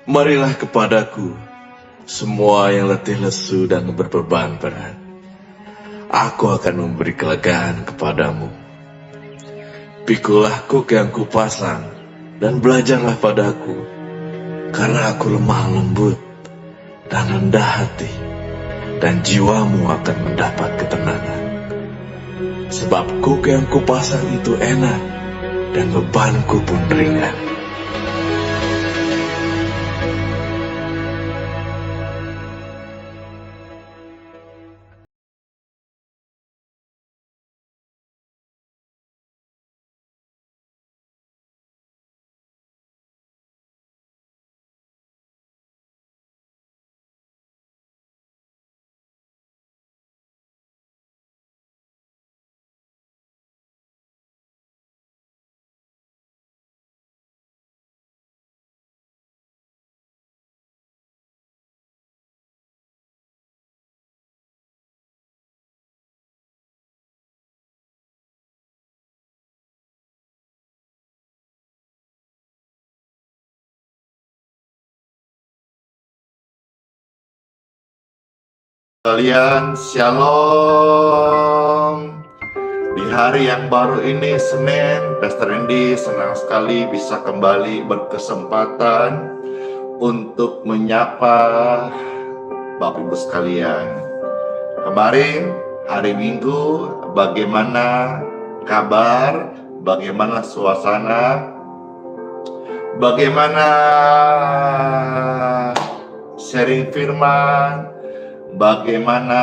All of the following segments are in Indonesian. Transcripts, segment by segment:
Marilah kepadaku, semua yang letih lesu dan berbeban berat. Aku akan memberi kelegaan kepadamu. Pikulah kuk yang kupasang, dan belajarlah padaku, karena aku lemah lembut dan rendah hati, dan jiwamu akan mendapat ketenangan. Sebab kuk yang kupasang itu enak, dan bebanku pun ringan. Kalian shalom. Di hari yang baru ini Senin, Pastor Randy senang sekali bisa kembali berkesempatan untuk menyapa Bapak Ibu sekalian. Kemarin hari Minggu, bagaimana kabar? Bagaimana suasana? Bagaimana sharing firman? Bagaimana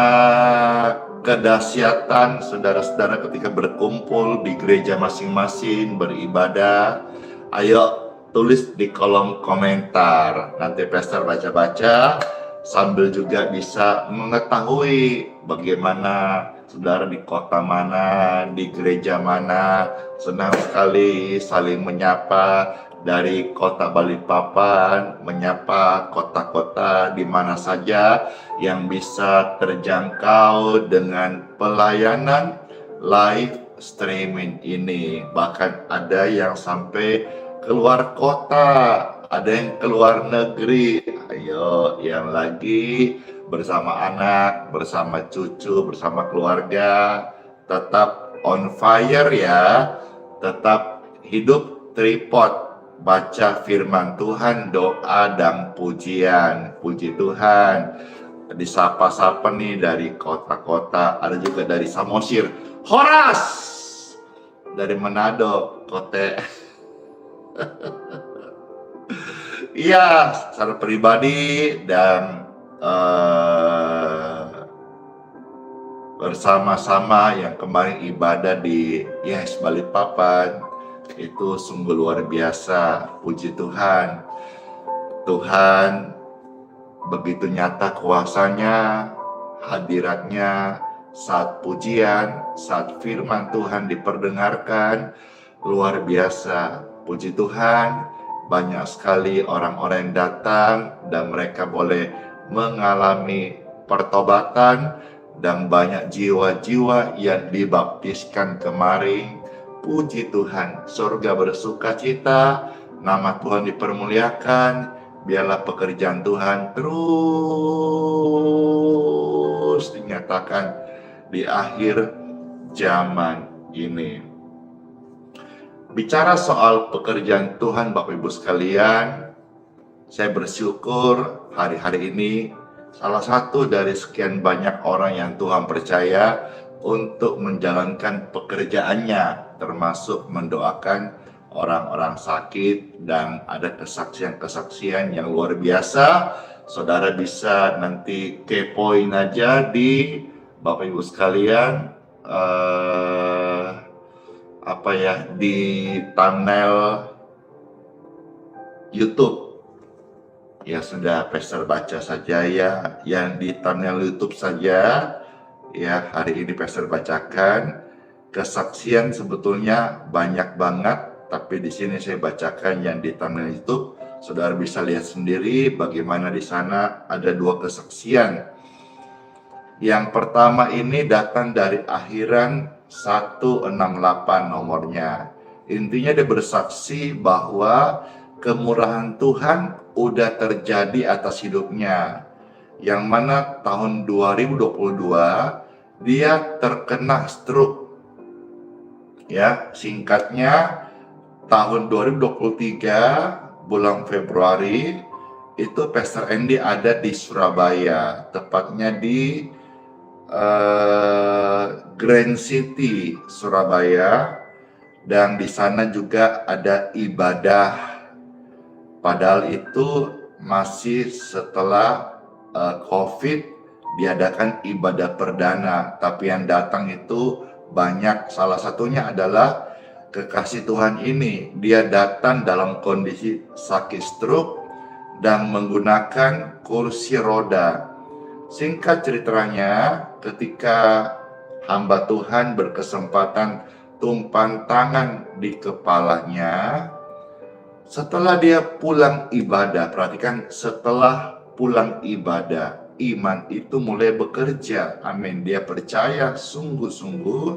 kedahsyatan saudara-saudara ketika berkumpul di gereja masing-masing beribadah? Ayo tulis di kolom komentar. Nanti Pastor baca-baca sambil juga bisa mengetahui bagaimana saudara di kota mana, di gereja mana. Senang sekali saling menyapa dari kota Balikpapan, menyapa kota-kota di mana saja yang bisa terjangkau dengan pelayanan live streaming ini. Bahkan ada yang sampai keluar kota, ada yang keluar negeri. Ayo, yang lagi bersama anak, bersama cucu, bersama keluarga, tetap on fire ya, tetap hidup tripod. Baca firman Tuhan, doa dan pujian. Puji Tuhan. Disapa-sapa nih dari kota-kota. Ada juga dari Samosir. Horas! Dari Manado, Kote. Iya, secara pribadi dan bersama-sama yang kemarin ibadah di Yes Balikpapan. Itu sungguh luar biasa. Puji Tuhan. Tuhan begitu nyata kuasanya, hadiratnya saat pujian, saat firman Tuhan diperdengarkan. Luar biasa. Puji Tuhan, banyak sekali orang-orang yang datang dan mereka boleh mengalami pertobatan dan banyak jiwa-jiwa yang dibaptiskan kemarin. Puji Tuhan, surga bersuka cita, nama Tuhan dipermuliakan, biarlah pekerjaan Tuhan terus dinyatakan di akhir zaman ini. Bicara soal pekerjaan Tuhan Bapak Ibu sekalian, saya bersyukur hari-hari ini salah satu dari sekian banyak orang yang Tuhan percaya untuk menjalankan pekerjaannya, termasuk mendoakan orang-orang sakit, dan ada kesaksian-kesaksian yang luar biasa. Saudara bisa nanti kepoin aja di Bapak Ibu sekalian di thumbnail YouTube. Ya sudah, Pastor baca saja ya, yang di thumbnail YouTube saja. Ya, hari ini Pastor bacakan. Kesaksian sebetulnya banyak banget, tapi di sini saya bacakan yang di thumbnail YouTube. Saudara bisa lihat sendiri bagaimana di sana ada 2 kesaksian. Yang pertama ini datang dari Akhiran 168 nomornya. Intinya dia bersaksi bahwa kemurahan Tuhan udah terjadi atas hidupnya. Yang mana tahun 2022 dia terkena stroke. Ya, singkatnya tahun 2023 bulan Februari itu Pastor Andy ada di Surabaya, tepatnya di Grand City Surabaya, dan di sana juga ada ibadah. Padahal itu masih setelah COVID diadakan ibadah perdana, tapi yang datang itu banyak. Salah satunya adalah kekasih Tuhan ini. Dia datang dalam kondisi sakit stroke dan menggunakan kursi roda. Singkat ceritanya, ketika hamba Tuhan berkesempatan tumpang tangan di kepalanya, setelah dia pulang ibadah, perhatikan, setelah pulang ibadah, iman itu mulai bekerja. Amin. Dia percaya sungguh-sungguh,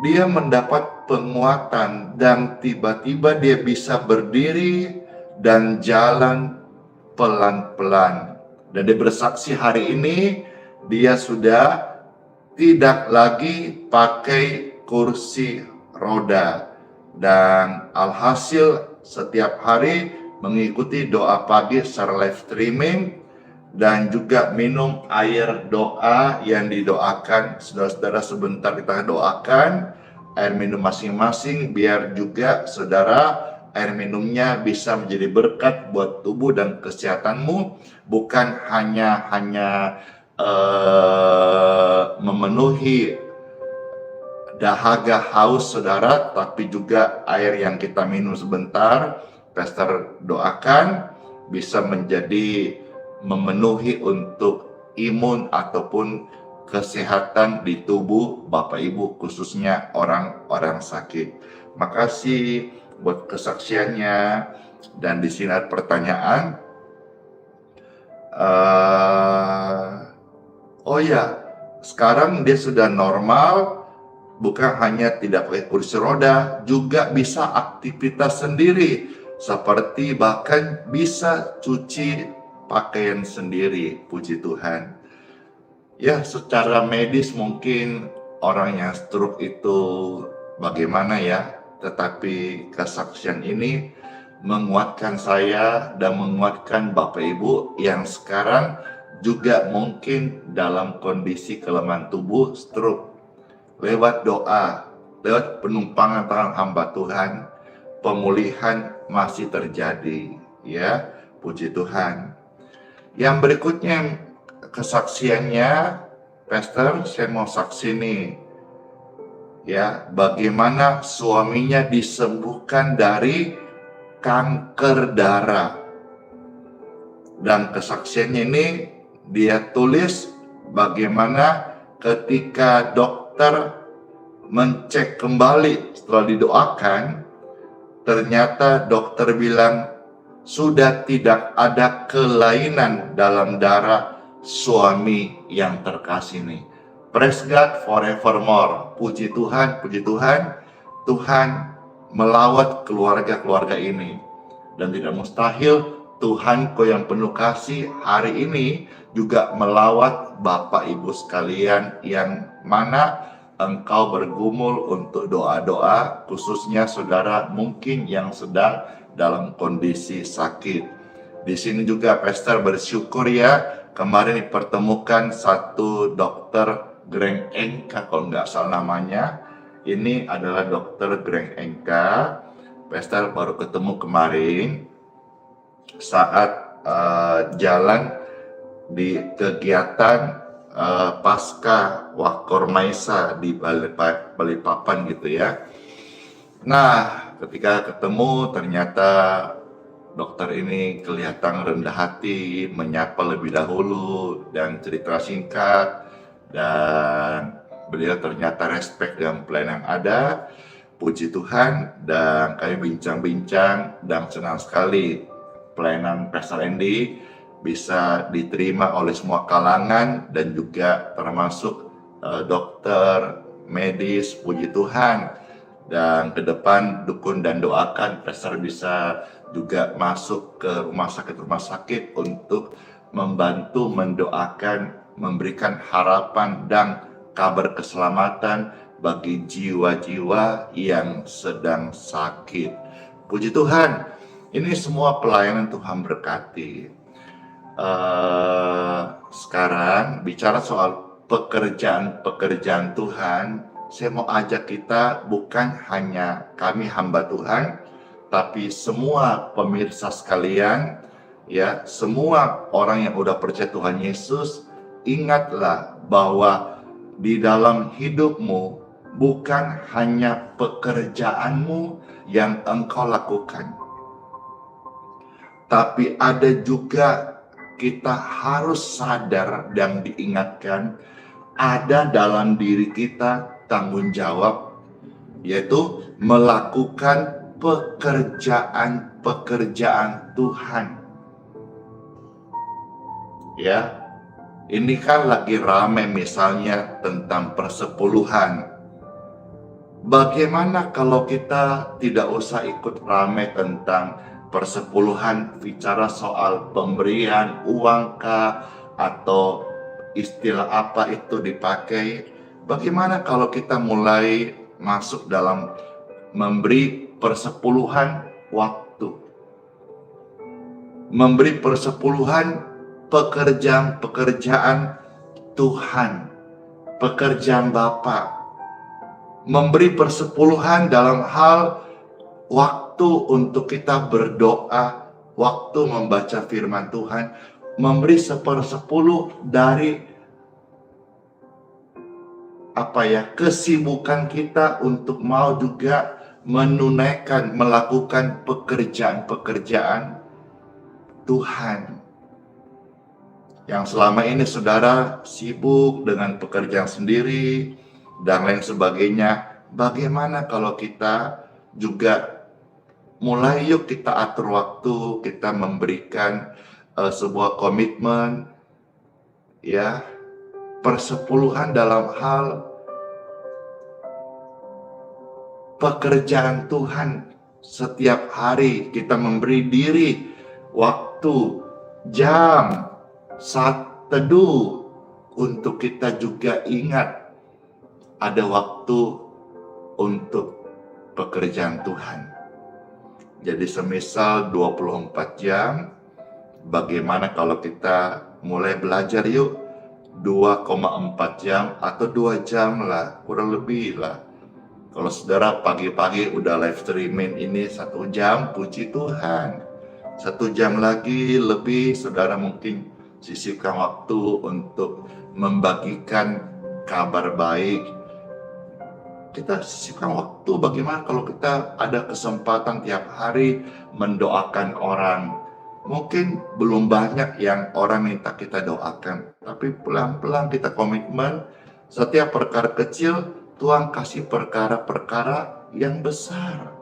dia mendapat penguatan dan tiba-tiba dia bisa berdiri dan jalan pelan-pelan. Dan dia bersaksi hari ini dia sudah tidak lagi pakai kursi roda. Dan alhasil setiap hari mengikuti doa pagi secara live streaming dan juga minum air doa yang didoakan. Saudara-saudara, sebentar kita doakan air minum masing-masing biar juga saudara air minumnya bisa menjadi berkat buat tubuh dan kesehatanmu, bukan hanya memenuhi dahaga haus saudara, tapi juga air yang kita minum sebentar, Pastor doakan bisa menjadi memenuhi untuk imun ataupun kesehatan di tubuh Bapak Ibu, khususnya orang-orang sakit. Makasih buat kesaksiannya. Dan di sini ada pertanyaan. Oh ya, sekarang dia sudah normal, bukan hanya tidak pakai kursi roda, juga bisa aktivitas sendiri, seperti bahkan bisa cuci pakaian sendiri. Puji Tuhan. Ya, secara medis mungkin orang yang stroke itu bagaimana ya, tetapi kesaksian ini menguatkan saya dan menguatkan Bapak Ibu yang sekarang juga mungkin dalam kondisi kelemahan tubuh, stroke. Lewat doa, lewat penumpangan tangan hamba Tuhan, pemulihan masih terjadi. Ya, puji Tuhan. Yang berikutnya kesaksiannya, Pastor, saya mau saksi nih. Ya, bagaimana suaminya disembuhkan dari kanker darah. Dan kesaksiannya ini dia tulis bagaimana ketika dokter mencek kembali setelah didoakan, ternyata dokter bilang sudah tidak ada kelainan dalam darah suami yang terkasih ini. Praise God forevermore. Puji Tuhan, puji Tuhan. Tuhan melawat keluarga-keluarga ini. Dan tidak mustahil Tuhanku yang penuh kasih hari ini juga melawat Bapak Ibu sekalian yang mana engkau bergumul untuk doa-doa, khususnya saudara mungkin yang sedang dalam kondisi sakit. Di sini juga Pastor bersyukur ya, kemarin dipertemukan satu dokter Greng Engka, kalau nggak salah namanya. Ini adalah dokter Greng Engka. Pastor baru ketemu kemarin saat jalan di kegiatan pasca Wakor Maisa di Balikpapan gitu ya. Nah, ketika ketemu ternyata dokter ini kelihatan rendah hati, menyapa lebih dahulu dan cerita singkat, dan beliau ternyata respect dengan plan yang ada. Puji Tuhan, dan kami bincang-bincang dan senang sekali pelayanan Pastor Andy bisa diterima oleh semua kalangan dan juga termasuk dokter, medis. Puji Tuhan. Dan ke depan dukun dan doakan Pastor bisa juga masuk ke rumah sakit untuk membantu mendoakan, memberikan harapan dan kabar keselamatan bagi jiwa-jiwa yang sedang sakit. Puji Tuhan, ini semua pelayanan Tuhan berkati. Sekarang bicara soal pekerjaan-pekerjaan Tuhan, saya mau ajak kita bukan hanya kami hamba Tuhan, tapi semua pemirsa sekalian, ya, semua orang yang udah percaya Tuhan Yesus, ingatlah bahwa di dalam hidupmu bukan hanya pekerjaanmu yang engkau lakukan, tapi ada juga kita harus sadar dan diingatkan ada dalam diri kita tanggung jawab, yaitu melakukan pekerjaan-pekerjaan Tuhan. Ya, ini kan lagi ramai misalnya tentang persepuluhan. Bagaimana kalau kita tidak usah ikut ramai tentang persepuluhan, bicara soal pemberian uang kah, atau istilah apa itu dipakai? Bagaimana kalau kita mulai masuk dalam memberi persepuluhan waktu, memberi persepuluhan pekerjaan-pekerjaan Tuhan, pekerjaan Bapa, memberi persepuluhan dalam hal waktu untuk kita berdoa, waktu membaca firman Tuhan, memberi 1/10 dari kesibukan kita untuk mau juga menunaikan, melakukan pekerjaan-pekerjaan Tuhan. Yang selama ini saudara sibuk dengan pekerjaan sendiri dan lain sebagainya, bagaimana kalau kita juga mulai yuk kita atur waktu, kita memberikan sebuah komitmen, ya, persepuluhan dalam hal pekerjaan Tuhan. Setiap hari kita memberi diri waktu, jam, saat teduh untuk kita juga ingat ada waktu untuk pekerjaan Tuhan. Jadi semisal 24 jam, bagaimana kalau kita mulai belajar yuk 2,4 jam atau 2 jam lah, kurang lebih lah. Kalau saudara pagi-pagi udah live streaming ini 1 jam, puji Tuhan. 1 jam lagi lebih saudara mungkin sisihkan waktu untuk membagikan kabar baik. Kita sisihkan waktu, bagaimana kalau kita ada kesempatan tiap hari mendoakan orang. Mungkin belum banyak yang orang minta kita doakan, tapi pelan-pelan kita komitmen. Setiap perkara kecil, Tuhan kasih perkara-perkara yang besar.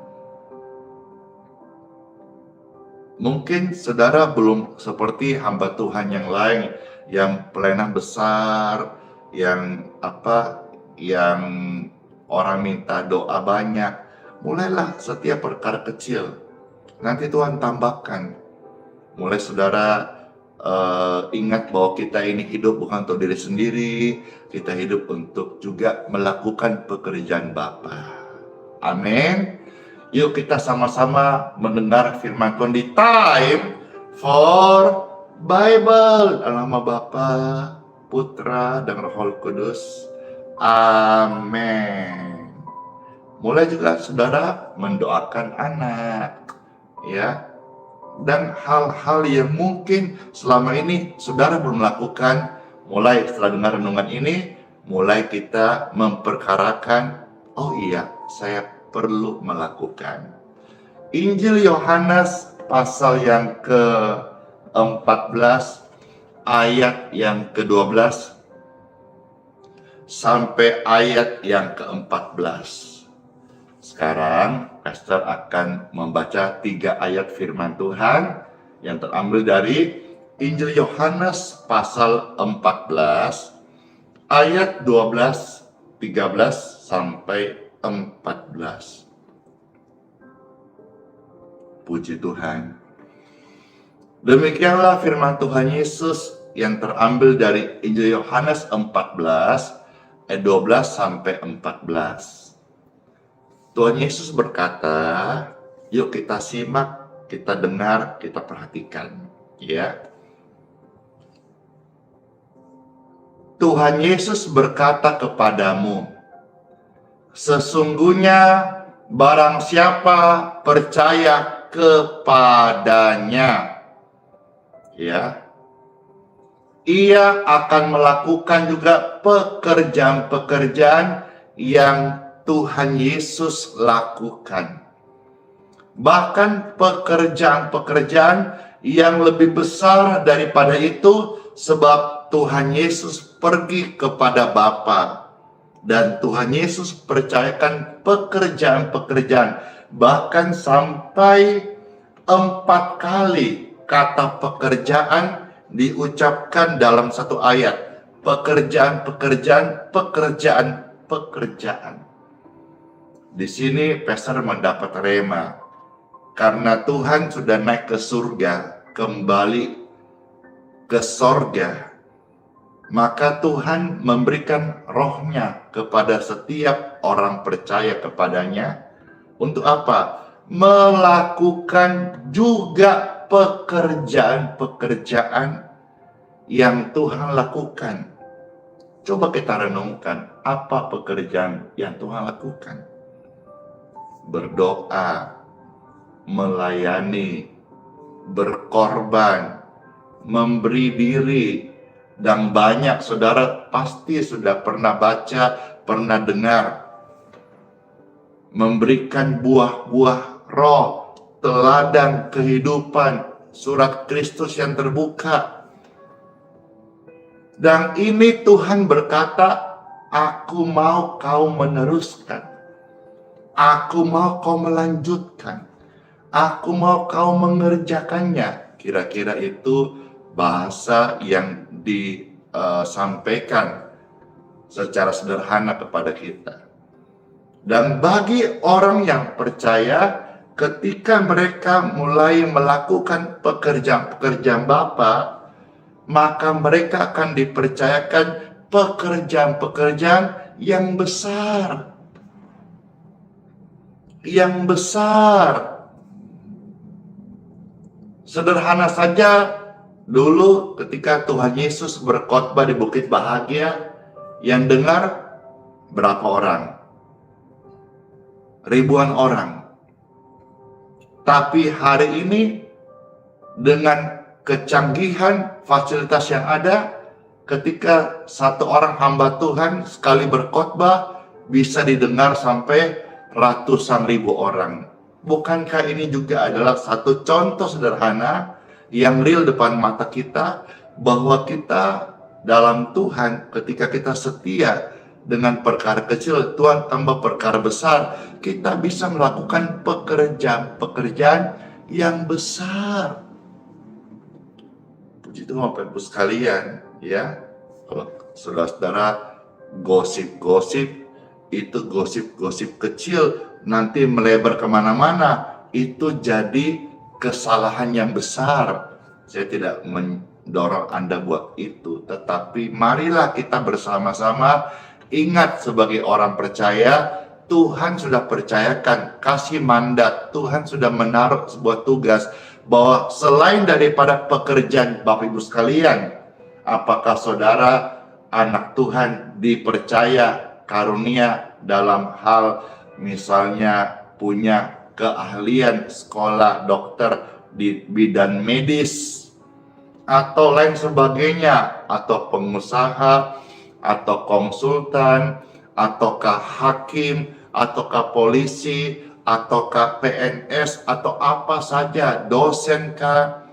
Mungkin saudara belum seperti hamba Tuhan yang lain, yang pelayanan besar, yang orang minta doa banyak. Mulailah setiap perkara kecil, nanti Tuhan tambahkan. Mulai saudara ingat bahwa kita ini hidup bukan untuk diri sendiri, kita hidup untuk juga melakukan pekerjaan Bapa. Amin. Yuk kita sama-sama mendengar firman Tuhan di Time for Bible. Dalam nama Bapa, Putra, dan Roh Kudus. Amin. Mulai juga saudara mendoakan anak, ya. Dan hal-hal yang mungkin selama ini saudara belum lakukan, mulai setelah dengar renungan ini, mulai kita memperkarakan, oh iya, saya perlu melakukan. Injil Yohanes pasal yang ke-14, ayat yang ke-12, sampai ayat yang ke-14. Sekarang Pastor akan membaca 3 ayat firman Tuhan yang terambil dari Injil Yohanes pasal 14 ayat 12, 13 sampai 14. Puji Tuhan. Demikianlah firman Tuhan Yesus yang terambil dari Injil Yohanes 14 ayat 12 sampai 14. Tuhan Yesus berkata, yuk kita simak, kita dengar, kita perhatikan, ya. Tuhan Yesus berkata kepadamu, sesungguhnya barang siapa percaya kepadanya, ya, ia akan melakukan juga pekerjaan-pekerjaan yang Tuhan Yesus lakukan. Bahkan pekerjaan-pekerjaan yang lebih besar daripada itu, sebab Tuhan Yesus pergi kepada Bapa dan Tuhan Yesus percayakan pekerjaan-pekerjaan, bahkan sampai 4 kali kata pekerjaan diucapkan dalam satu ayat. Pekerjaan-pekerjaan, pekerjaan-pekerjaan. Di sini Peser mendapat rema karena Tuhan sudah naik ke surga, kembali ke sorga. Maka Tuhan memberikan rohnya kepada setiap orang percaya kepadanya. Untuk apa? Melakukan juga pekerjaan-pekerjaan yang Tuhan lakukan. Coba kita renungkan, apa pekerjaan yang Tuhan lakukan? Berdoa, melayani, berkorban, memberi diri, dan banyak saudara pasti sudah pernah baca, pernah dengar. Memberikan buah-buah roh, teladan kehidupan, surat Kristus yang terbuka. Dan ini Tuhan berkata, aku mau kau meneruskan. Aku mau kau melanjutkan. Aku mau kau mengerjakannya. Kira-kira itu bahasa yang disampaikan secara sederhana kepada kita. Dan bagi orang yang percaya, ketika mereka mulai melakukan pekerjaan-pekerjaan Bapa, maka mereka akan dipercayakan pekerjaan-pekerjaan yang besar. Yang besar. Sederhana saja, dulu ketika Tuhan Yesus berkhotbah di Bukit Bahagia, yang dengar berapa orang? Ribuan orang. Tapi hari ini dengan kecanggihan fasilitas yang ada, ketika satu orang hamba Tuhan sekali berkhotbah bisa didengar sampai ratusan ribu orang. Bukankah ini juga adalah satu contoh sederhana yang real depan mata kita, bahwa kita dalam Tuhan, ketika kita setia dengan perkara kecil, Tuhan tambah perkara besar. Kita bisa melakukan pekerjaan-pekerjaan yang besar. Puji Tuhan Bapak Ibu sekalian, ya. Kalau saudara-saudara gosip-gosip, itu gosip-gosip kecil, nanti melebar kemana-mana, itu jadi kesalahan yang besar. Saya tidak mendorong Anda buat itu, tetapi marilah kita bersama-sama ingat sebagai orang percaya, Tuhan sudah percayakan, kasih mandat, Tuhan sudah menaruh sebuah tugas, bahwa selain daripada pekerjaan Bapak Ibu sekalian, apakah saudara anak Tuhan dipercaya karunia dalam hal misalnya punya keahlian sekolah dokter di bidang medis atau lain sebagainya, atau pengusaha, atau konsultan, ataukah hakim, ataukah polisi, ataukah PNS, atau apa saja, dosenkah,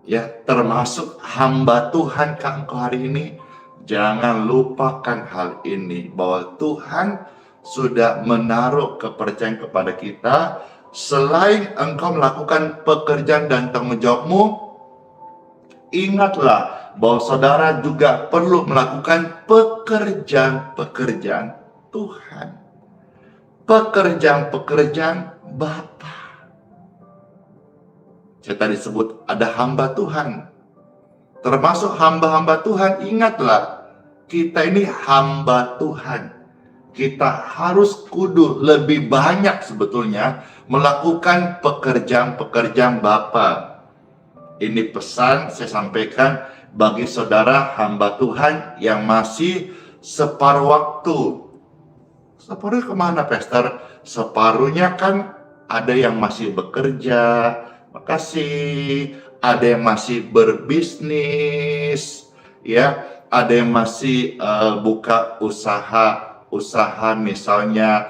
ya, termasuk hamba Tuhan kah engkau hari ini? Jangan lupakan hal ini, bahwa Tuhan sudah menaruh kepercayaan kepada kita. Selain engkau melakukan pekerjaan dan tanggung jawabmu, ingatlah bahwa saudara juga perlu melakukan pekerjaan-pekerjaan Tuhan. Pekerjaan-pekerjaan Bapa. Saya tadi sebut ada hamba Tuhan. Termasuk hamba-hamba Tuhan, ingatlah, kita ini hamba Tuhan. Kita harus kudu lebih banyak sebetulnya melakukan pekerjaan-pekerjaan Bapa. Ini pesan saya sampaikan bagi saudara hamba Tuhan yang masih separuh waktu. Separuhnya kemana, Pastor? Separuhnya kan ada yang masih bekerja, makasih. Ada yang masih berbisnis, ya. Ada yang masih buka usaha misalnya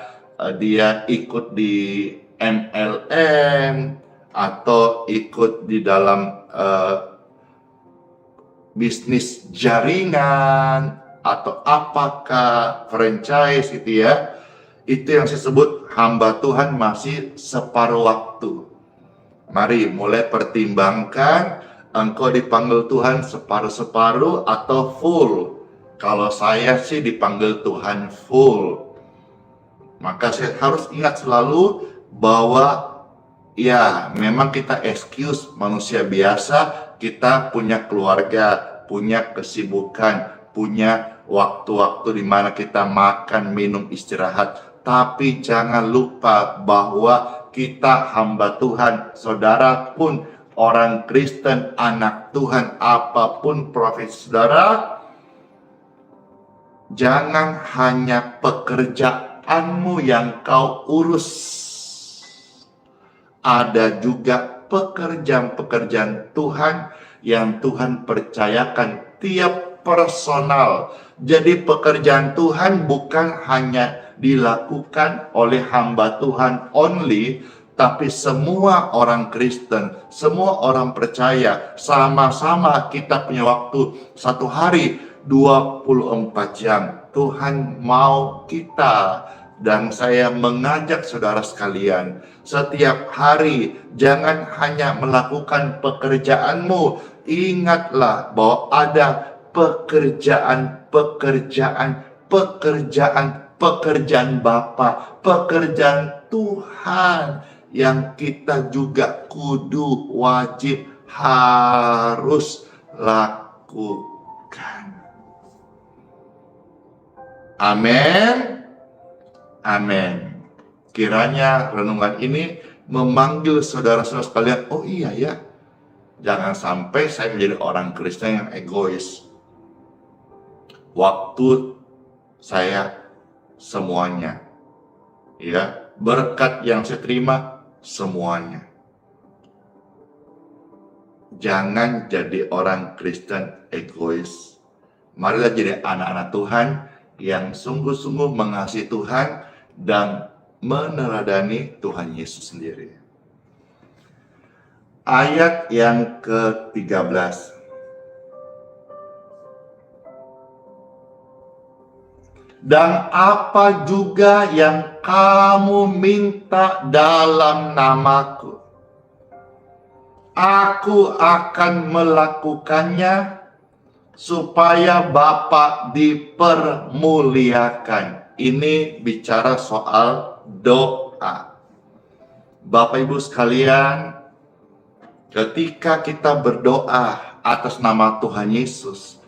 dia ikut di MLM atau ikut di dalam bisnis jaringan atau apakah franchise gitu ya. Itu yang saya sebut hamba Tuhan masih separuh waktu. Mari mulai pertimbangkan engkau dipanggil Tuhan separuh-separuh atau full. Kalau saya sih dipanggil Tuhan full. Maka saya harus ingat selalu bahwa ya memang kita excuse manusia biasa, kita punya keluarga, punya kesibukan, punya waktu-waktu di mana kita makan, minum, istirahat. Tapi jangan lupa bahwa kita hamba Tuhan, saudara pun orang Kristen, anak Tuhan, apapun profesi saudara, jangan hanya pekerjaanmu yang kau urus. Ada juga pekerjaan-pekerjaan Tuhan yang Tuhan percayakan tiap personal. Jadi pekerjaan Tuhan bukan hanya dilakukan oleh hamba Tuhan only, tapi semua orang Kristen, semua orang percaya, sama-sama kita punya waktu satu hari 24 jam. Tuhan mau kita, dan saya mengajak saudara sekalian, setiap hari jangan hanya melakukan pekerjaanmu. Ingatlah bahwa ada pekerjaan Bapa, pekerjaan Tuhan yang kita juga kudu wajib harus lakukan. Amin. Amin. Kiranya renungan ini memanggil saudara-saudara sekalian, oh iya ya, jangan sampai saya menjadi orang Kristen yang egois. Waktu saya semuanya, ya, berkat yang saya terima semuanya. Jangan jadi orang Kristen egois. Marilah jadi anak-anak Tuhan yang sungguh-sungguh mengasihi Tuhan dan meneladani Tuhan Yesus sendiri. Ayat yang ke-13. Dan apa juga yang kamu minta dalam namaku, aku akan melakukannya supaya Bapa dipermuliakan. Ini bicara soal doa. Bapak Ibu sekalian, ketika kita berdoa atas nama Tuhan Yesus,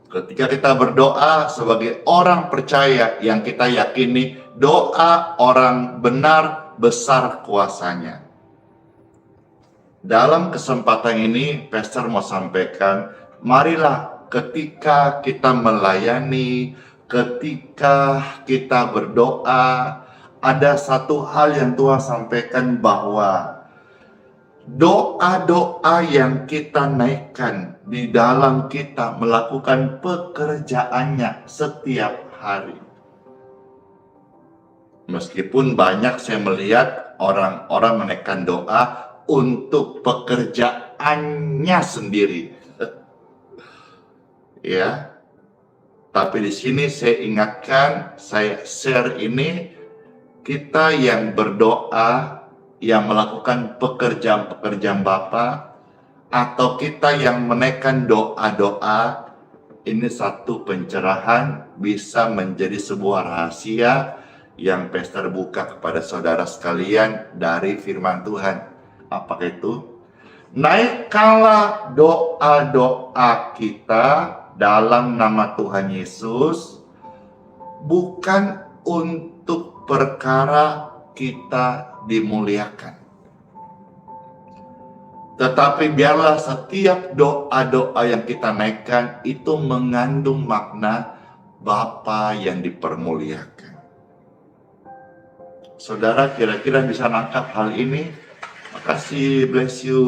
ketika kita berdoa sebagai orang percaya yang kita yakini doa orang benar besar kuasanya. Dalam kesempatan ini, Pastor mau sampaikan, marilah ketika kita melayani, ketika kita berdoa, ada satu hal yang Tuhan sampaikan bahwa doa-doa yang kita naikkan di dalam kita melakukan pekerjaannya setiap hari. Meskipun banyak saya melihat orang-orang menaikkan doa untuk pekerjaannya sendiri. Ya. Tapi di sini saya ingatkan, saya share ini, kita yang berdoa, yang melakukan pekerjaan-pekerjaan Bapa, atau kita yang menaikkan doa-doa, ini satu pencerahan bisa menjadi sebuah rahasia yang Pastor buka kepada saudara sekalian dari firman Tuhan. Apakah itu? Naikkanlah doa-doa kita dalam nama Tuhan Yesus, bukan untuk perkara kita dimuliakan, tetapi biarlah setiap doa-doa yang kita naikkan itu mengandung makna Bapa yang dipermuliakan. Saudara kira-kira bisa nangkap hal ini? Makasih, bless you.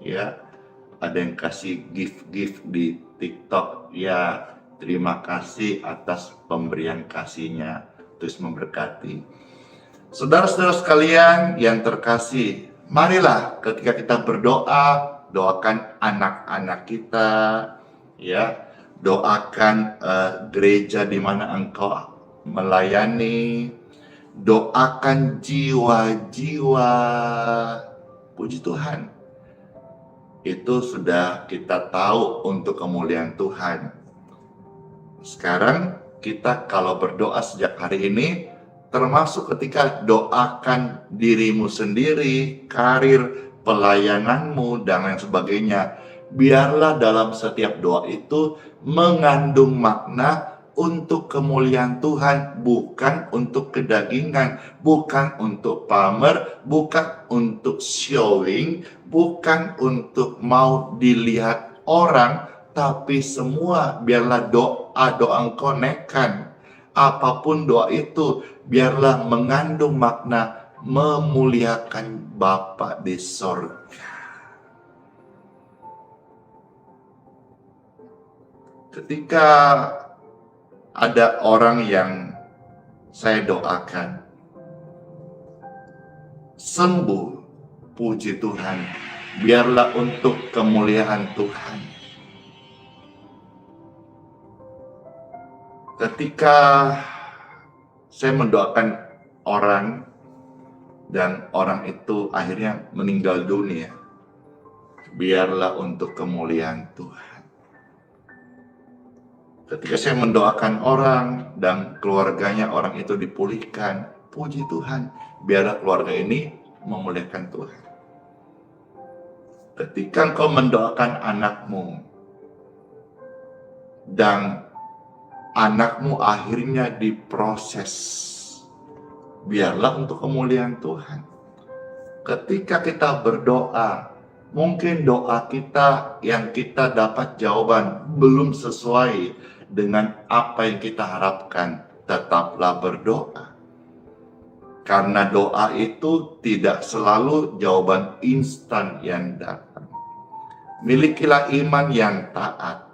Ya, ada yang kasih gift di TikTok. Ya, terima kasih atas pemberian kasihnya, terus memberkati. Saudara-saudara sekalian yang terkasih, marilah ketika kita berdoa, doakan anak-anak kita, ya, doakan gereja di mana engkau melayani, doakan jiwa-jiwa. Puji Tuhan, itu sudah kita tahu untuk kemuliaan Tuhan. Sekarang kita kalau berdoa sejak hari ini, termasuk ketika doakan dirimu sendiri, karir, pelayananmu, dan lain sebagainya. Biarlah dalam setiap doa itu mengandung makna untuk kemuliaan Tuhan, bukan untuk kedagingan, bukan untuk pamer, bukan untuk showing, bukan untuk mau dilihat orang, tapi semua biarlah doa-doa engkau naikkan. Apapun doa itu, biarlah mengandung makna memuliakan Bapa di sorga. Ketika ada orang yang saya doakan sembuh, puji Tuhan, biarlah untuk kemuliaan Tuhan. Ketika saya mendoakan orang dan orang itu akhirnya meninggal dunia, biarlah untuk kemuliaan Tuhan. Ketika saya mendoakan orang dan keluarganya orang itu dipulihkan, puji Tuhan, biarlah keluarga ini memuliakan Tuhan. Ketika engkau mendoakan anakmu dan anakmu akhirnya diproses, biarlah untuk kemuliaan Tuhan. Ketika kita berdoa, mungkin doa kita yang kita dapat jawaban belum sesuai dengan apa yang kita harapkan, tetaplah berdoa. Karena doa itu tidak selalu jawaban instan yang datang. Milikilah iman yang taat.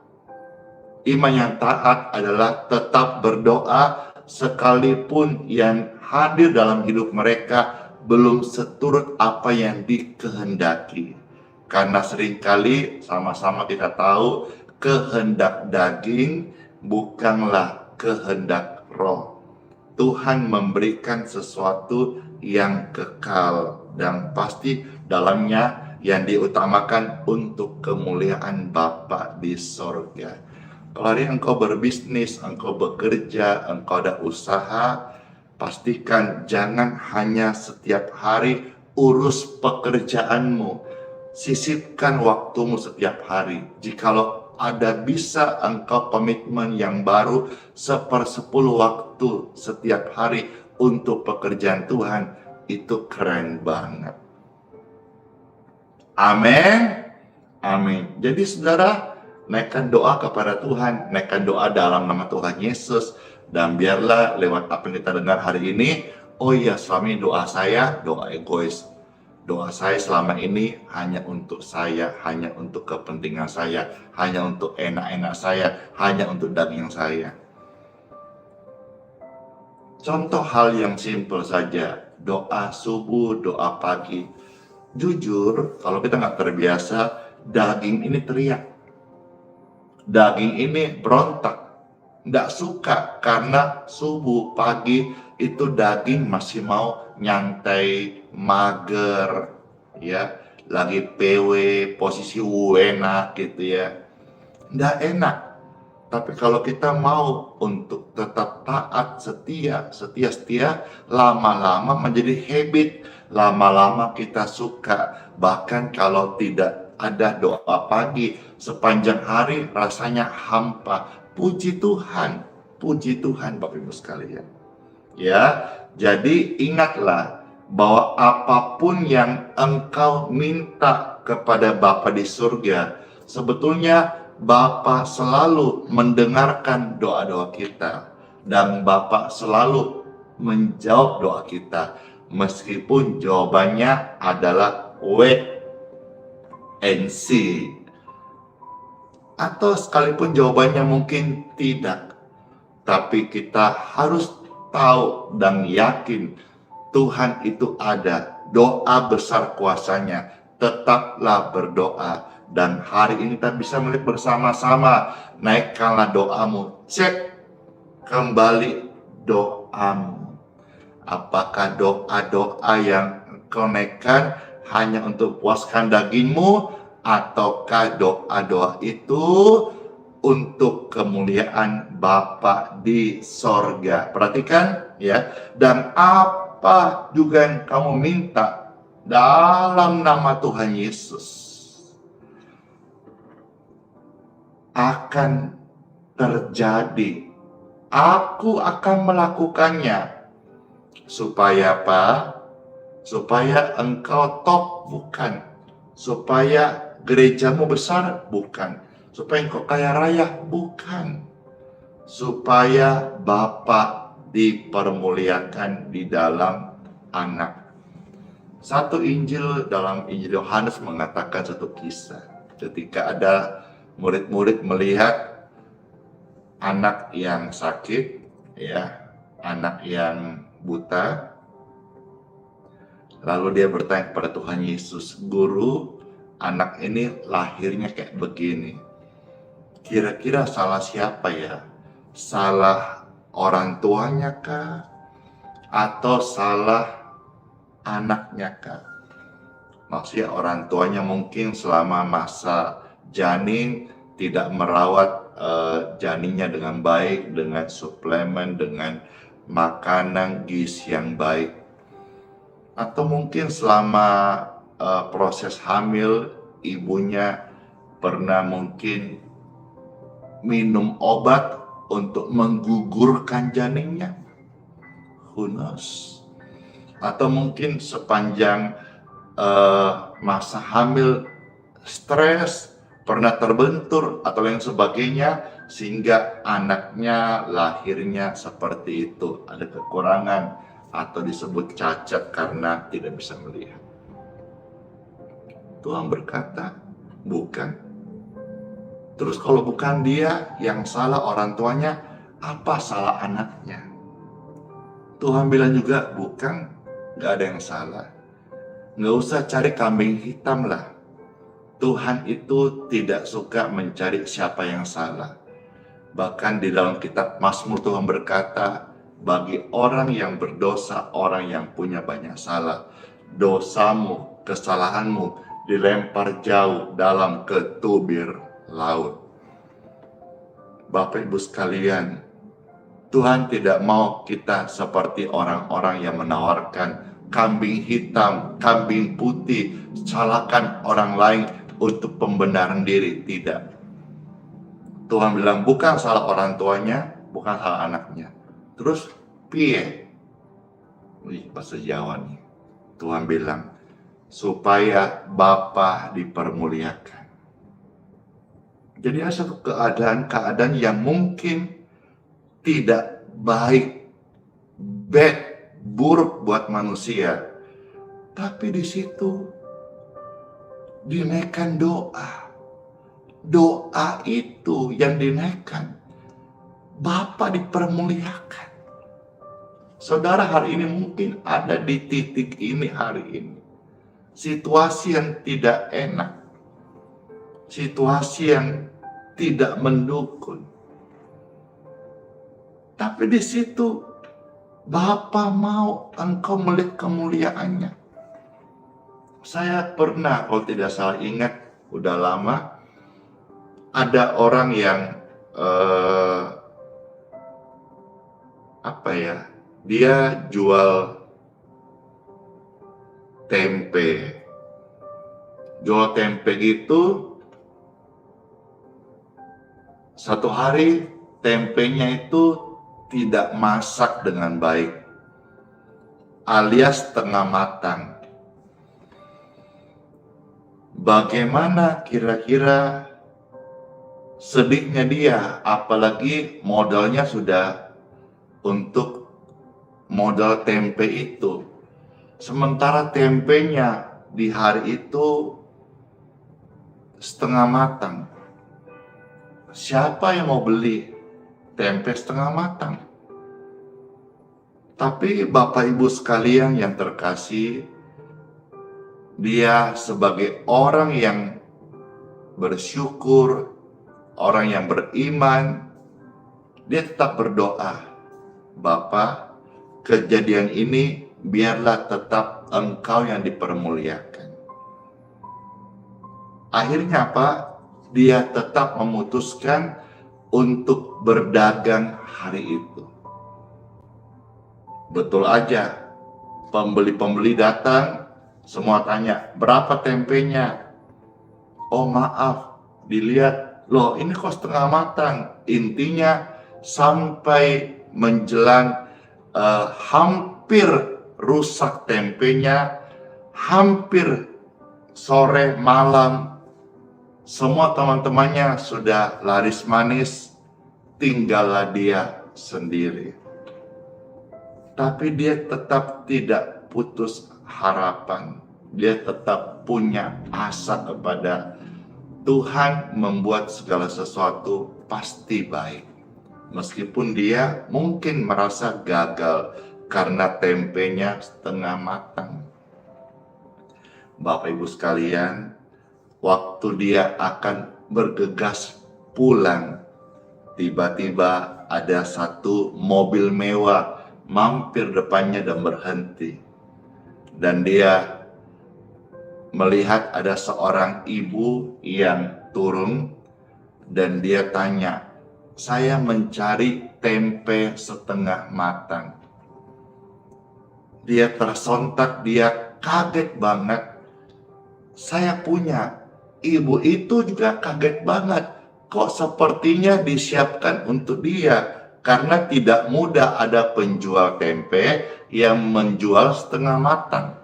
Iman yang taat adalah tetap berdoa sekalipun yang hadir dalam hidup mereka belum seturut apa yang dikehendaki. Karena seringkali sama-sama kita tahu kehendak daging bukanlah kehendak roh. Tuhan memberikan sesuatu yang kekal dan pasti dalamnya yang diutamakan untuk kemuliaan Bapa di sorga. Kalau hari engkau berbisnis, engkau bekerja, engkau ada usaha, pastikan jangan hanya setiap hari urus pekerjaanmu. Sisipkan waktumu setiap hari. Jikalau ada bisa engkau komitmen yang baru 1/10 waktu setiap hari untuk pekerjaan Tuhan, itu keren banget. Amin. Amin. Jadi saudara, naikkan doa kepada Tuhan, naikkan doa dalam nama Tuhan Yesus, dan biarlah lewat apa yang kita dengar hari ini, oh iya, selama ini doa saya, doa egois. Doa saya selama ini hanya untuk saya, hanya untuk kepentingan saya, hanya untuk enak-enak saya, hanya untuk daging saya. Contoh hal yang simpel saja, doa subuh, doa pagi. Jujur, kalau kita nggak terbiasa, daging ini teriak. Daging ini berontak. Nggak suka karena subuh, pagi itu daging masih mau nyantai, mager, ya, lagi PW, posisi enak gitu ya. Nggak enak. Tapi kalau kita mau untuk tetap taat, setia, lama-lama menjadi habit, lama-lama kita suka. Bahkan kalau tidak ada doa pagi, sepanjang hari rasanya hampa. Puji Tuhan Bapak Ibu sekalian. Ya, jadi ingatlah bahwa apapun yang engkau minta kepada Bapa di surga, sebetulnya Bapa selalu mendengarkan doa-doa kita, dan Bapa selalu menjawab doa kita, meskipun jawabannya adalah wait and see, atau sekalipun jawabannya mungkin tidak, tapi kita harus tahu dan yakin Tuhan itu ada. Doa besar kuasanya, tetaplah berdoa. Dan hari ini kita bisa melihat bersama-sama, naikkanlah doamu, cek kembali doamu. Apakah doa-doa yang kau naikkan hanya untuk puaskan dagingmu, ataukah doa-doa itu untuk kemuliaan Bapa di sorga? Perhatikan ya, dan apa juga yang kamu minta dalam nama Tuhan Yesus akan terjadi. Aku akan melakukannya. Supaya apa? Supaya engkau top? Bukan. Supaya gerejamu besar? Bukan. Supaya engkau kaya raya? Bukan. Supaya Bapa dipermuliakan di dalam anak. Satu Injil dalam Injil Yohanes mengatakan satu kisah. Ketika ada murid-murid melihat anak yang sakit, ya, anak yang buta, lalu dia bertanya kepada Tuhan Yesus, "Guru, anak ini lahirnya kayak begini. Kira-kira salah siapa ya? Salah orang tuanya kah? Atau salah anaknya kah?" Maksudnya orang tuanya mungkin selama masa janin tidak merawat janinnya dengan baik, dengan suplemen, dengan makanan gizi yang baik. Atau mungkin selama proses hamil, ibunya pernah mungkin minum obat untuk menggugurkan janinnya. Who knows? Atau mungkin sepanjang masa hamil stres, pernah terbentur atau lain sebagainya, sehingga anaknya lahirnya seperti itu, ada kekurangan atau disebut cacat karena tidak bisa melihat. Tuhan berkata, bukan. Terus kalau bukan dia yang salah orang tuanya, apa salah anaknya? Tuhan bilang juga, bukan, gak ada yang salah. Nggak usah cari kambing hitam lah. Tuhan itu tidak suka mencari siapa yang salah. Bahkan di dalam kitab Mazmur Tuhan berkata, bagi orang yang berdosa, orang yang punya banyak salah, dosamu, kesalahanmu dilempar jauh dalam ketubir laut. Bapak Ibu sekalian, Tuhan tidak mau kita seperti orang-orang yang menawarkan kambing hitam, kambing putih, salahkan orang lain untuk pembenaran diri. Tidak. Tuhan bilang bukan salah orang tuanya, bukan salah anaknya. Terus piye? Bahasa Jawa nih. Tuhan bilang supaya Bapa dipermuliakan. Jadi ada satu keadaan yang mungkin tidak baik, buruk buat manusia, tapi di situ dinaikkan doa. Doa itu yang dinaikkan, Bapa dipermuliakan. Saudara hari ini mungkin ada di titik ini hari ini, situasi yang tidak enak, situasi yang tidak mendukung, tapi di situ Bapa mau engkau melihat kemuliaannya. Saya pernah, kalau tidak salah ingat, udah lama, ada orang yang dia jual tempe. Jual tempe gitu, satu hari tempenya itu tidak masak dengan baik, alias setengah matang. Bagaimana kira-kira sedihnya dia, apalagi modalnya sudah untuk modal tempe itu. Sementara tempenya di hari itu setengah matang. Siapa yang mau beli tempe setengah matang? Tapi Bapak Ibu sekalian yang terkasih, dia sebagai orang yang bersyukur, orang yang beriman, dia tetap berdoa, Bapa, kejadian ini biarlah tetap Engkau yang dipermuliakan. Akhirnya apa? Dia tetap memutuskan untuk berdagang hari itu. Betul aja, pembeli-pembeli datang, semua tanya, berapa tempenya? Oh maaf, dilihat, loh ini kok setengah matang. Intinya sampai menjelang hampir rusak tempenya, hampir sore malam, semua teman-temannya sudah laris manis, tinggallah dia sendiri. Tapi dia tetap tidak putus harapan. Dia tetap punya asa kepada Tuhan membuat segala sesuatu pasti baik. Meskipun dia mungkin merasa gagal karena tempenya setengah matang. Bapak Ibu sekalian, waktu dia akan bergegas pulang, tiba-tiba ada satu mobil mewah mampir depannya dan berhenti. Dan dia melihat ada seorang ibu yang turun dan dia tanya, saya mencari tempe setengah matang. Dia tersontak, dia kaget banget. Saya punya. Ibu itu juga kaget banget. Kok sepertinya disiapkan untuk dia. Karena tidak mudah ada penjual tempe yang menjual setengah matang.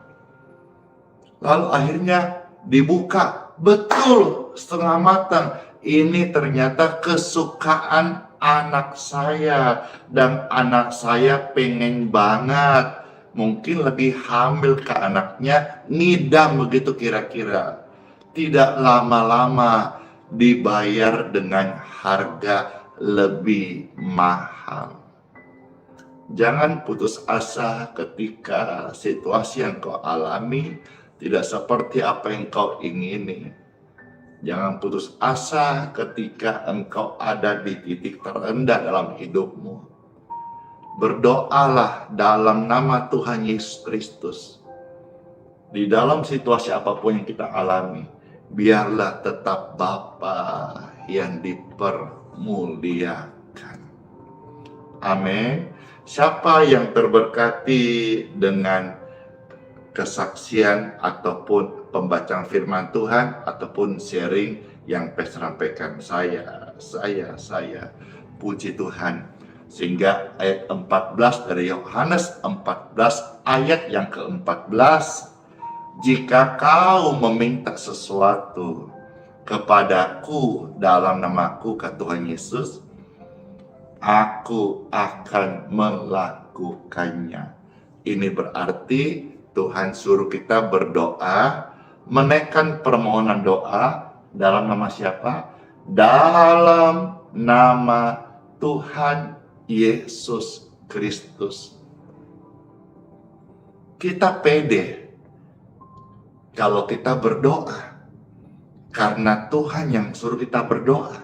Lalu akhirnya dibuka. Betul, setengah matang. Ini ternyata kesukaan anak saya. Dan anak saya pengen banget. Mungkin lagi hamil ke anaknya, ngidam begitu kira-kira. Tidak lama-lama dibayar dengan harga lebih mahal. Jangan putus asa ketika situasi yang kau alami tidak seperti apa yang kau ingini. Jangan putus asa ketika engkau ada di titik terendah dalam hidupmu. Berdoalah dalam nama Tuhan Yesus Kristus. Di dalam situasi apapun yang kita alami, biarlah tetap Bapa yang dipermuliakan. Amin. Siapa yang terberkati dengan kesaksian ataupun pembacaan firman Tuhan ataupun sharing yang sampaikan saya, puji Tuhan. Sehingga ayat 14 dari Yohanes 14 ayat yang ke-14, jika kau meminta sesuatu kepadaku dalam namaku, kata Tuhan Yesus, aku akan melakukannya. Ini berarti Tuhan suruh kita berdoa, menaikkan permohonan doa dalam nama siapa? Dalam nama Tuhan Yesus Kristus. Kita pede kalau kita berdoa, karena Tuhan yang suruh kita berdoa.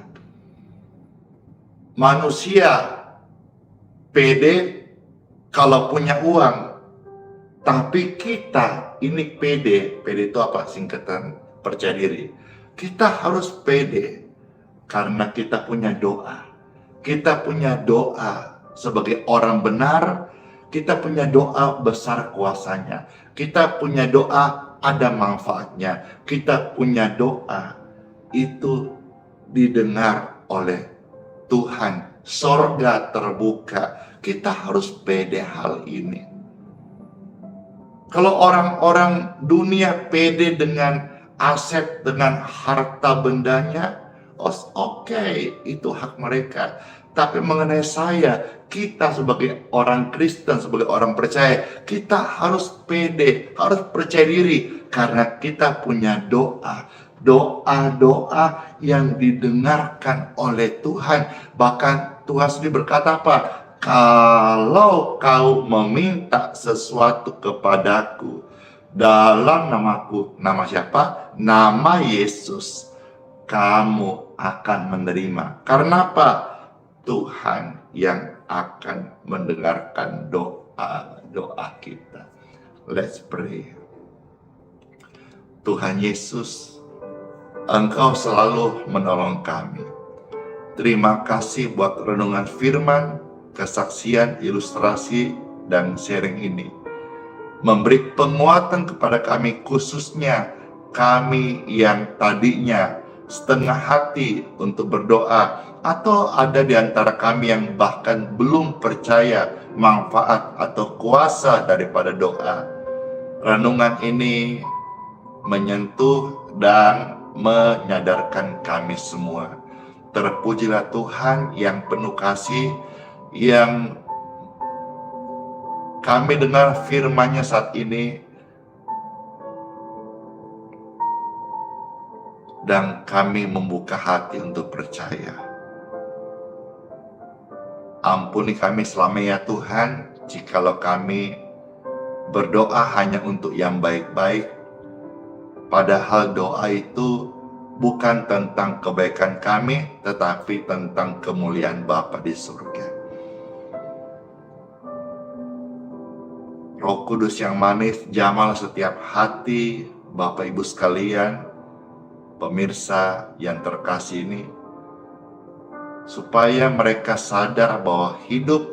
Manusia pede kalau punya uang, tapi kita ini pede. Pede itu apa? Singkatan percaya diri. Kita harus pede Karena kita punya doa. Kita punya doa sebagai orang benar. Kita punya doa besar kuasanya. Kita punya doa ada manfaatnya. Kita punya doa itu didengar oleh Tuhan. Sorga terbuka. Kita harus pede hal ini. Kalau orang-orang dunia pede dengan aset, dengan harta bendanya, oke, itu hak mereka. Tapi mengenai saya, kita sebagai orang Kristen, sebagai orang percaya, kita harus pede, harus percaya diri. Karena kita punya doa. Doa-doa yang didengarkan oleh Tuhan. Bahkan Tuhan sendiri berkata apa? Kalau kau meminta sesuatu kepadaku dalam namaku, nama siapa? Nama Yesus, kamu akan menerima. Karena apa? Tuhan yang akan mendengarkan doa kita. Let's pray. Tuhan Yesus, Engkau selalu menolong kami. Terima kasih buat renungan firman, kesaksian, ilustrasi, dan sharing ini. Memberi penguatan kepada kami, khususnya kami yang tadinya setengah hati untuk berdoa, atau ada di antara kami yang bahkan belum percaya manfaat atau kuasa daripada doa. Renungan ini menyentuh dan menyadarkan kami semua. Terpujilah Tuhan yang penuh kasih, yang kami dengar firman-Nya saat ini, dan kami membuka hati untuk percaya. Ampuni kami selama ya Tuhan, jikalau kami berdoa hanya untuk yang baik-baik, padahal doa itu bukan tentang kebaikan kami, tetapi tentang kemuliaan Bapa di surga. Roh Kudus yang manis, jamal setiap hati Bapak Ibu sekalian, pemirsa yang terkasih ini, supaya mereka sadar bahwa hidup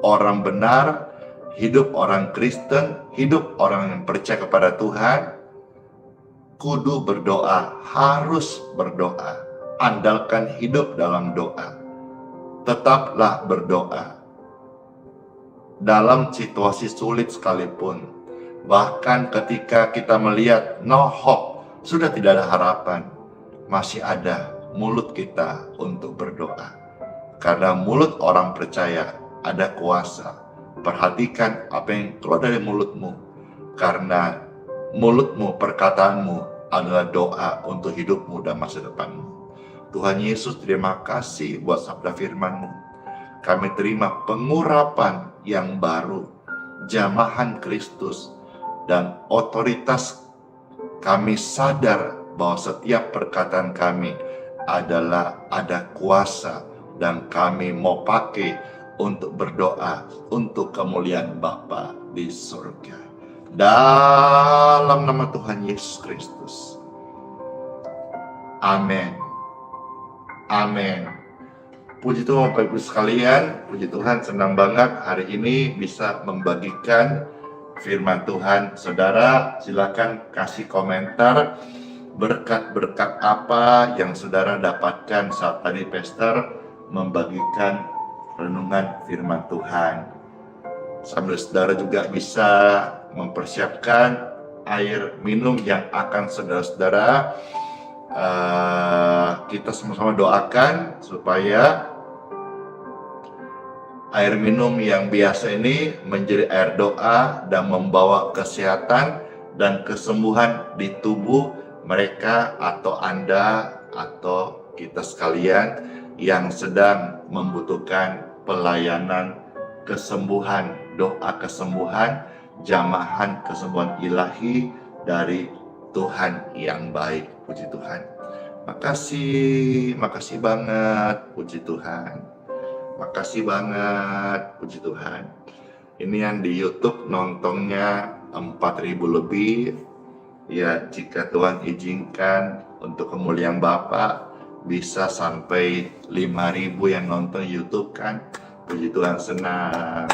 orang benar, hidup orang Kristen, hidup orang yang percaya kepada Tuhan, kudu berdoa, harus berdoa. Andalkan hidup dalam doa. Tetaplah berdoa. Dalam situasi sulit sekalipun, bahkan ketika kita melihat no hope, sudah tidak ada harapan, masih ada mulut kita untuk berdoa. Karena mulut orang percaya ada kuasa. Perhatikan apa yang keluar dari mulutmu, karena mulutmu, perkataanmu adalah doa untuk hidupmu dan masa depanmu. Tuhan Yesus, terima kasih buat sabda firman-Mu. Kami terima pengurapan yang baru, jamahan Kristus, dan otoritas. Kami sadar bahwa setiap perkataan kami adalah ada kuasa, dan kami mau pakai untuk berdoa untuk kemuliaan Bapa di surga. Dalam nama Tuhan Yesus Kristus. Amin. Amin. Puji Tuhan Bapak Ibu sekalian, puji Tuhan, senang banget hari ini bisa membagikan firman Tuhan. Saudara, silakan kasih komentar berkat-berkat apa yang saudara dapatkan saat tadi Pastor membagikan renungan firman Tuhan. Sambil saudara juga bisa mempersiapkan air minum yang akan saudara-saudara kita sama-sama doakan supaya air minum yang biasa ini menjadi air doa dan membawa kesehatan dan kesembuhan di tubuh mereka atau Anda atau kita sekalian yang sedang membutuhkan pelayanan kesembuhan, doa kesembuhan, jamahan kesembuhan ilahi dari Tuhan yang baik. Puji Tuhan. Makasih banget, puji Tuhan. Makasih banget, puji Tuhan. Ini yang di YouTube nontonnya 4.000 lebih. Ya, jika Tuhan izinkan untuk kemuliaan Bapa, bisa sampai 5.000 yang nonton YouTube kan. Puji Tuhan, senang.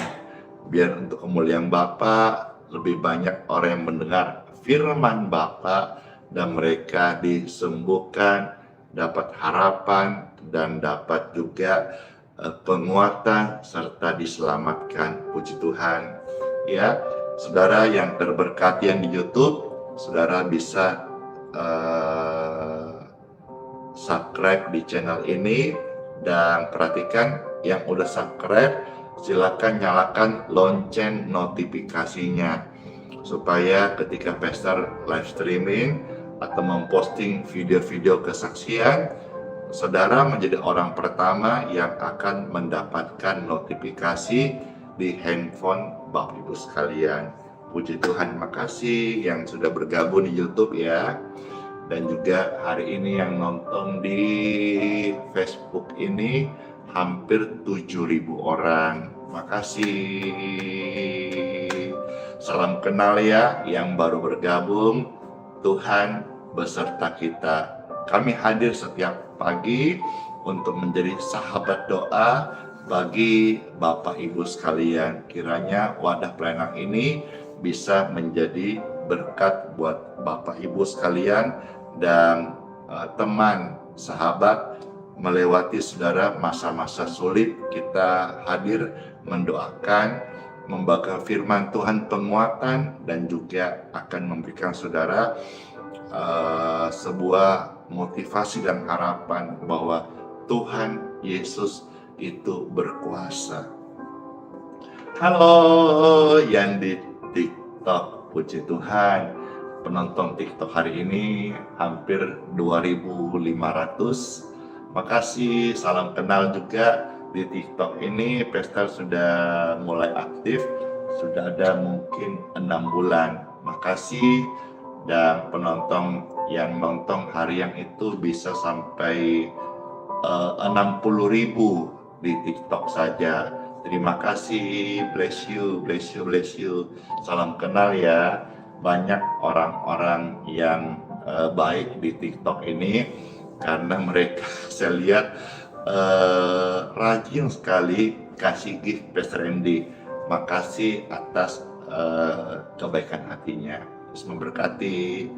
Biar untuk kemuliaan Bapa, lebih banyak orang yang mendengar firman Bapa dan mereka disembuhkan, dapat harapan dan dapat juga penguatan serta diselamatkan. Puji Tuhan. Ya, saudara yang terberkati yang di YouTube, saudara bisa subscribe di channel ini, dan perhatikan yang udah subscribe, silakan nyalakan lonceng notifikasinya supaya ketika Pastor live streaming atau memposting video-video kesaksian, saudara menjadi orang pertama yang akan mendapatkan notifikasi di handphone Bapak Ibu sekalian. Puji Tuhan, makasih yang sudah bergabung di YouTube ya. Dan juga hari ini yang nonton di Facebook ini hampir 7.000 orang. Makasih. Salam kenal ya yang baru bergabung. Tuhan beserta kita. Kami hadir setiap pagi untuk menjadi sahabat doa bagi Bapak Ibu sekalian. Kiranya wadah pelayanan ini bisa menjadi berkat buat Bapak Ibu sekalian dan teman sahabat melewati saudara masa-masa sulit. Kita hadir mendoakan, membaca firman Tuhan penguatan, dan juga akan memberikan saudara sebuah motivasi dan harapan bahwa Tuhan Yesus itu berkuasa. Halo yang di TikTok, puji Tuhan. Penonton TikTok hari ini hampir 2.500. Makasih, salam kenal juga di TikTok ini. Pastor sudah mulai aktif, sudah ada mungkin 6 bulan. Makasih, dan penonton yang nonton harian itu bisa sampai 60.000 di TikTok saja. Terima kasih, bless you, bless you, bless you. Salam kenal ya. Banyak orang-orang yang baik di TikTok ini karena mereka saya lihat rajin sekali kasih gift Pastor MD. Makasih atas kebaikan hatinya. Terus memberkati.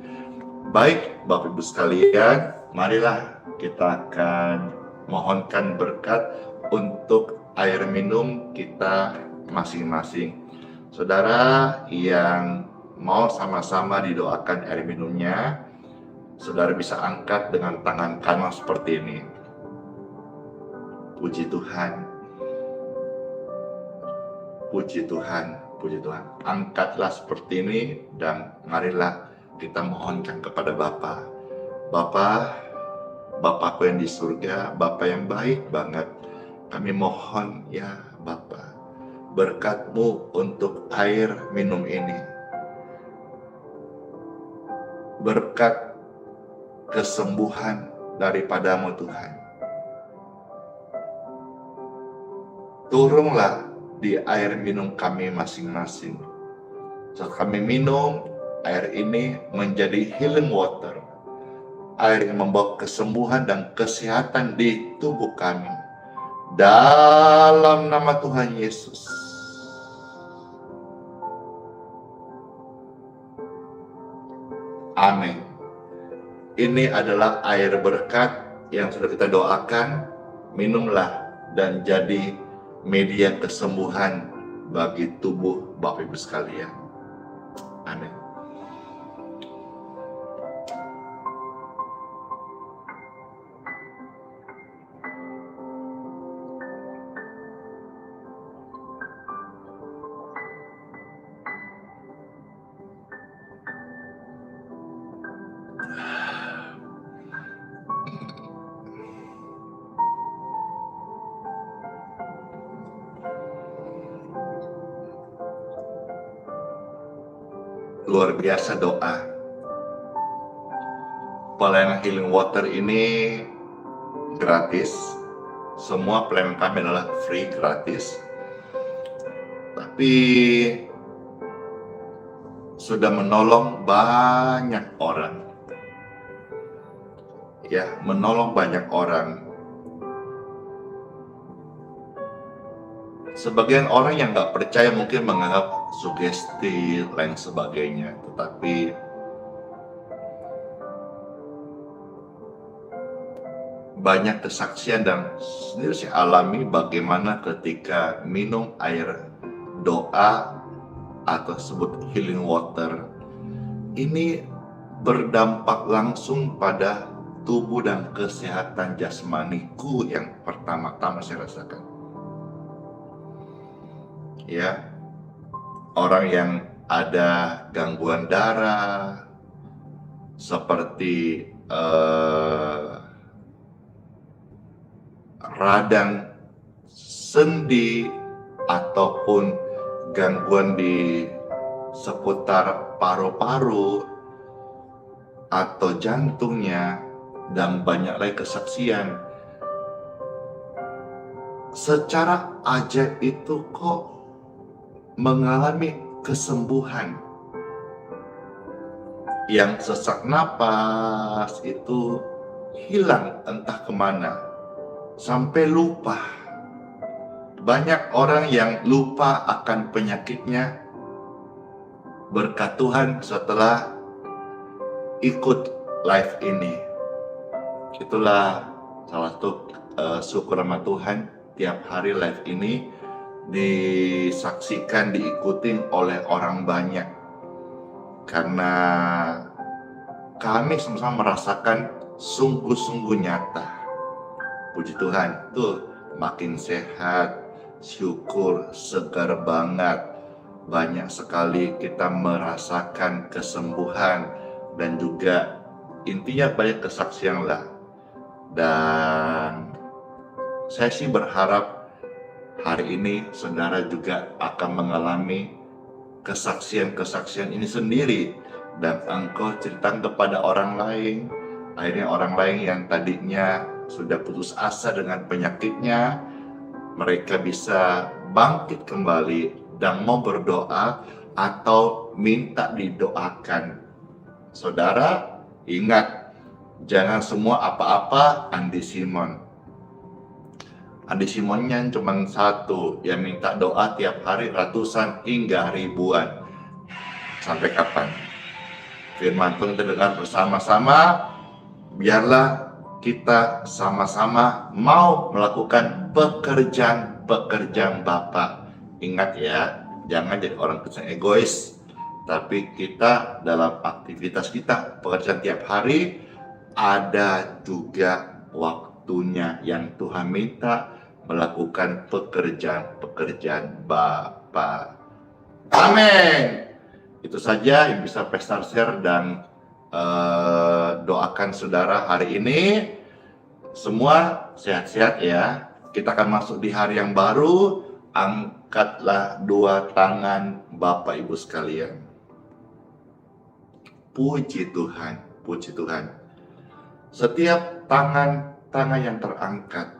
Baik Bapak Ibu sekalian, marilah kita akan mohonkan berkat untuk air minum kita masing-masing. Saudara yang mau sama-sama didoakan air minumnya, saudara bisa angkat dengan tangan kanan seperti ini. Puji Tuhan. Puji Tuhan, puji Tuhan. Angkatlah seperti ini dan marilah kita mohonkan kepada Bapa. Bapakku yang di surga, Bapa yang baik banget. Kami mohon ya Bapa, berkat-Mu untuk air minum ini. Berkat kesembuhan daripada-Mu Tuhan. Turunlah di air minum kami masing-masing. Saat kami minum, air ini menjadi healing water. Air yang membawa kesembuhan dan kesehatan di tubuh kami. Dalam nama Tuhan Yesus. Amin. Ini adalah air berkat yang sudah kita doakan. Minumlah dan jadi media kesembuhan bagi tubuh Bapak Ibu sekalian. Amin. Luar biasa doa. Pelayanan Healing Water ini gratis. Semua pelayanan kami adalah free, gratis. Tapi sudah menolong banyak orang. ya, menolong banyak orang. Sebagian orang yang nggak percaya mungkin menganggap sugesti lain sebagainya, tetapi banyak kesaksian dan sendiri saya alami bagaimana ketika minum air doa atau sebut healing water ini berdampak langsung pada tubuh dan kesehatan jasmaniku yang pertama-tama saya rasakan. Ya, orang yang ada gangguan darah seperti radang sendi ataupun gangguan di seputar paru-paru atau jantungnya dan banyak lagi kesaksian. Secara ajaib itu kok mengalami kesembuhan. Yang sesak napas itu hilang entah kemana, sampai lupa. Banyak orang yang lupa akan penyakitnya berkat Tuhan setelah ikut live ini. Itulah salah satu syukur sama Tuhan, tiap hari live ini disaksikan, diikuti oleh orang banyak, karena kami sama-sama merasakan sungguh-sungguh nyata. Puji Tuhan, tuh makin sehat, syukur, segar banget. Banyak sekali kita merasakan kesembuhan dan juga intinya banyak kesaksian lah. Dan saya sih berharap hari ini saudara juga akan mengalami kesaksian-kesaksian ini sendiri, dan engkau ceritakan kepada orang lain. Akhirnya orang lain yang tadinya sudah putus asa dengan penyakitnya, mereka bisa bangkit kembali dan mau berdoa atau minta didoakan. Saudara, ingat, jangan semua apa-apa Andi Simon. Andi Simonnya cuma satu yang minta doa tiap hari ratusan hingga ribuan. Sampai kapan? Firman Tuhan kita dengar bersama-sama. Biarlah kita sama-sama mau melakukan pekerjaan Bapa. Ingat ya, jangan jadi orang Kristen egois. Tapi kita dalam aktivitas kita, pekerjaan tiap hari, ada juga waktunya yang Tuhan minta melakukan pekerjaan Bapa. Amin. Itu saja yang bisa Pastor share dan doakan saudara hari ini. Semua sehat-sehat ya. Kita akan masuk di hari yang baru. Angkatlah dua tangan Bapak Ibu sekalian. Puji Tuhan, puji Tuhan. Setiap tangan yang terangkat,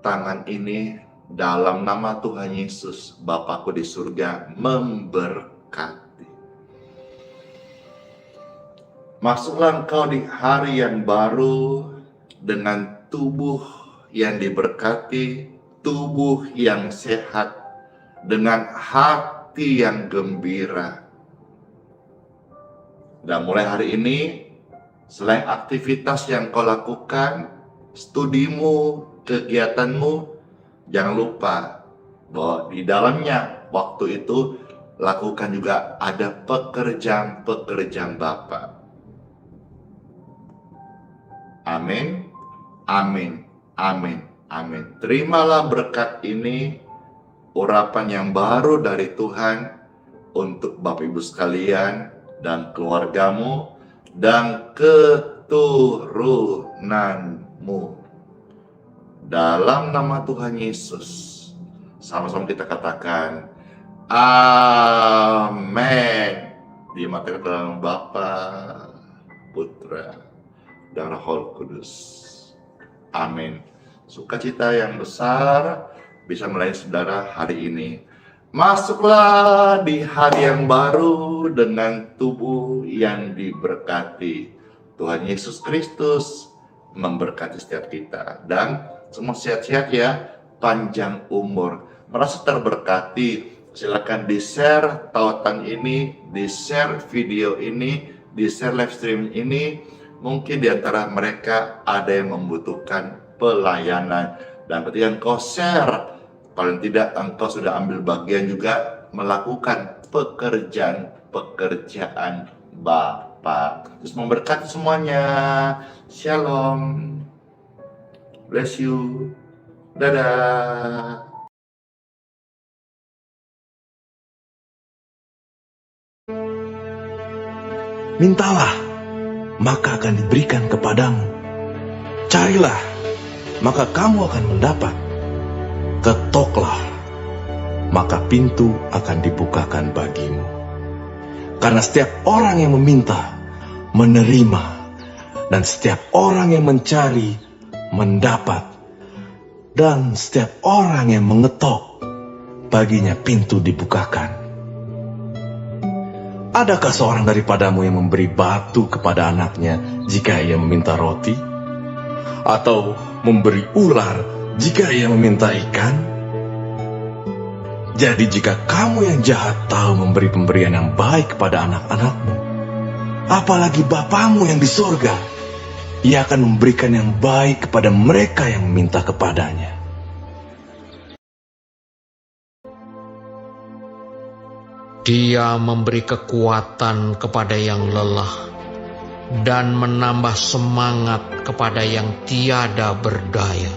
tangan ini dalam nama Tuhan Yesus, Bapakku di surga memberkati. Masuklah engkau di hari yang baru dengan tubuh yang diberkati, tubuh yang sehat, dengan hati yang gembira. Dan mulai hari ini, selain aktivitas yang kau lakukan, studimu, kegiatanmu, jangan lupa bahwa di dalamnya waktu itu lakukan juga ada pekerjaan Bapa. Amin, amin, amin, amin. Terimalah berkat ini, urapan yang baru dari Tuhan untuk Bapak Ibu sekalian dan keluargamu dan keturunanmu. Dalam nama Tuhan Yesus, sama-sama kita katakan amin. Dimatikan dalam Bapa, Putra, dan Roh Kudus. Amin. Sukacita yang besar bisa melayani saudara hari ini. Masuklah di hari yang baru dengan tubuh yang diberkati, Tuhan Yesus Kristus memberkati setiap kita. Dan semua sehat-sehat ya, panjang umur. Merasa terberkati, silakan di-share tautan ini, di-share video ini, di-share live stream ini. Mungkin di antara mereka ada yang membutuhkan pelayanan. Dan ketika engkau share, paling tidak engkau sudah ambil bagian juga melakukan pekerjaan Bapa. Terus memberkati semuanya. Shalom. Bless you. Dadah. Mintalah, maka akan diberikan kepadamu. Carilah, maka kamu akan mendapat. Ketoklah, maka pintu akan dibukakan bagimu. Karena setiap orang yang meminta, menerima, dan setiap orang yang mencari, mendapat. Dan setiap orang yang mengetok, baginya pintu dibukakan. Adakah seorang daripadamu yang memberi batu kepada anaknya jika ia meminta roti? Atau memberi ular jika ia meminta ikan? Jadi jika kamu yang jahat tahu memberi pemberian yang baik kepada anak-anakmu, apalagi Bapamu yang di surga, Ia akan memberikan yang baik kepada mereka yang meminta kepadanya. Dia memberi kekuatan kepada yang lelah dan menambah semangat kepada yang tiada berdaya.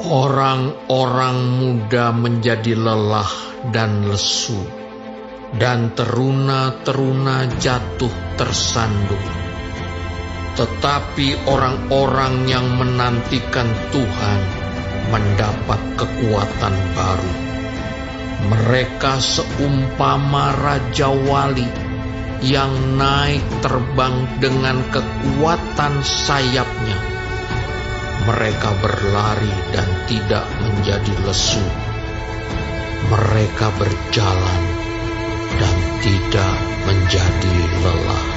Orang-orang muda menjadi lelah dan lesu, dan teruna-teruna jatuh tersandung. Tetapi orang-orang yang menantikan Tuhan mendapat kekuatan baru. Mereka seumpama Raja Wali yang naik terbang dengan kekuatan sayapnya. Mereka berlari dan tidak menjadi lesu. Mereka berjalan dan tidak menjadi lelah.